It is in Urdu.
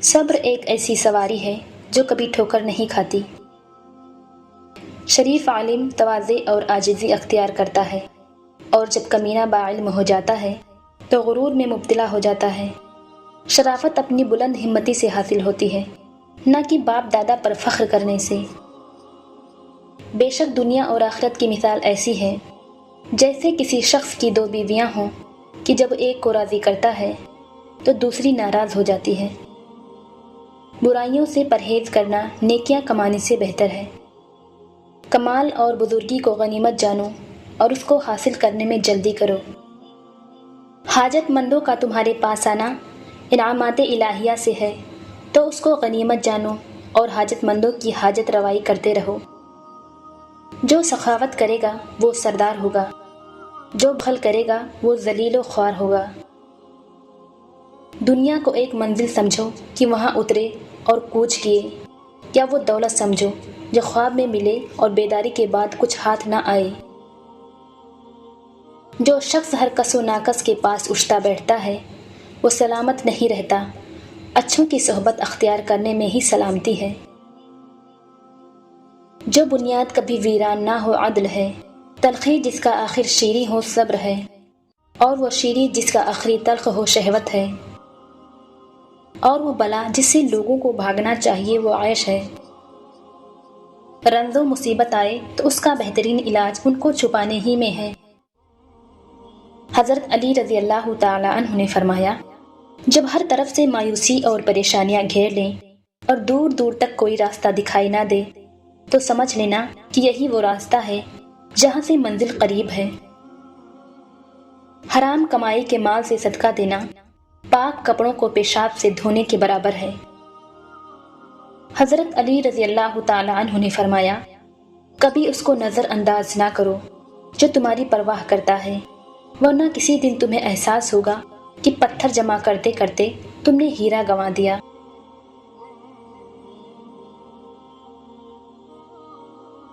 صبر ایک ایسی سواری ہے جو کبھی ٹھوکر نہیں کھاتی۔ شریف عالم تواضع اور عاجزی اختیار کرتا ہے، اور جب کمینہ باعلم ہو جاتا ہے تو غرور میں مبتلا ہو جاتا ہے۔ شرافت اپنی بلند ہمتی سے حاصل ہوتی ہے، نہ کہ باپ دادا پر فخر کرنے سے۔ بے شک دنیا اور آخرت کی مثال ایسی ہے جیسے کسی شخص کی دو بیویاں ہوں کہ جب ایک کو راضی کرتا ہے تو دوسری ناراض ہو جاتی ہے۔ برائیوں سے پرہیز کرنا نیکیاں کمانے سے بہتر ہے۔ کمال اور بزرگی کو غنیمت جانو اور اس کو حاصل کرنے میں جلدی کرو۔ حاجت مندوں کا تمہارے پاس آنا انعامات الہیہ سے ہے، تو اس کو غنیمت جانو اور حاجت مندوں کی حاجت روائی کرتے رہو۔ جو سخاوت کرے گا وہ سردار ہوگا، جو بخل کرے گا وہ ذلیل و خوار ہوگا۔ دنیا کو ایک منزل سمجھو کہ وہاں اترے اور کوچ کیے، یا وہ دولت سمجھو جو خواب میں ملے اور بیداری کے بعد کچھ ہاتھ نہ آئے۔ جو شخص ہر کس و ناکس کے پاس اٹھتا بیٹھتا ہے وہ سلامت نہیں رہتا۔ اچھوں کی صحبت اختیار کرنے میں ہی سلامتی ہے۔ جو بنیاد کبھی ویران نہ ہو عدل ہے، تلخی جس کا آخر شیریں ہو صبر ہے، اور وہ شیریں جس کا آخری تلخ ہو شہوت ہے، اور وہ بلا جس سے لوگوں کو بھاگنا چاہیے وہ عیش ہے۔ رنز و مصیبت آئے تو اس کا بہترین علاج ان کو چھپانے ہی میں ہے۔ حضرت علی رضی اللہ تعالی عنہ نے فرمایا، جب ہر طرف سے مایوسی اور پریشانیاں گھیر لیں اور دور دور تک کوئی راستہ دکھائی نہ دے تو سمجھ لینا کہ یہی وہ راستہ ہے جہاں سے منزل قریب ہے۔ حرام کمائی کے مال سے صدقہ دینا پاک کپڑوں کو پیشاب سے دھونے کے برابر ہے۔ حضرت علی رضی اللہ تعالی عنہ نے فرمایا، کبھی اس کو نظر انداز نہ کرو جو تمہاری پرواہ کرتا ہے، ورنہ کسی دن تمہیں احساس ہوگا کہ پتھر جمع کرتے کرتے تم نے ہیرا گنوا دیا۔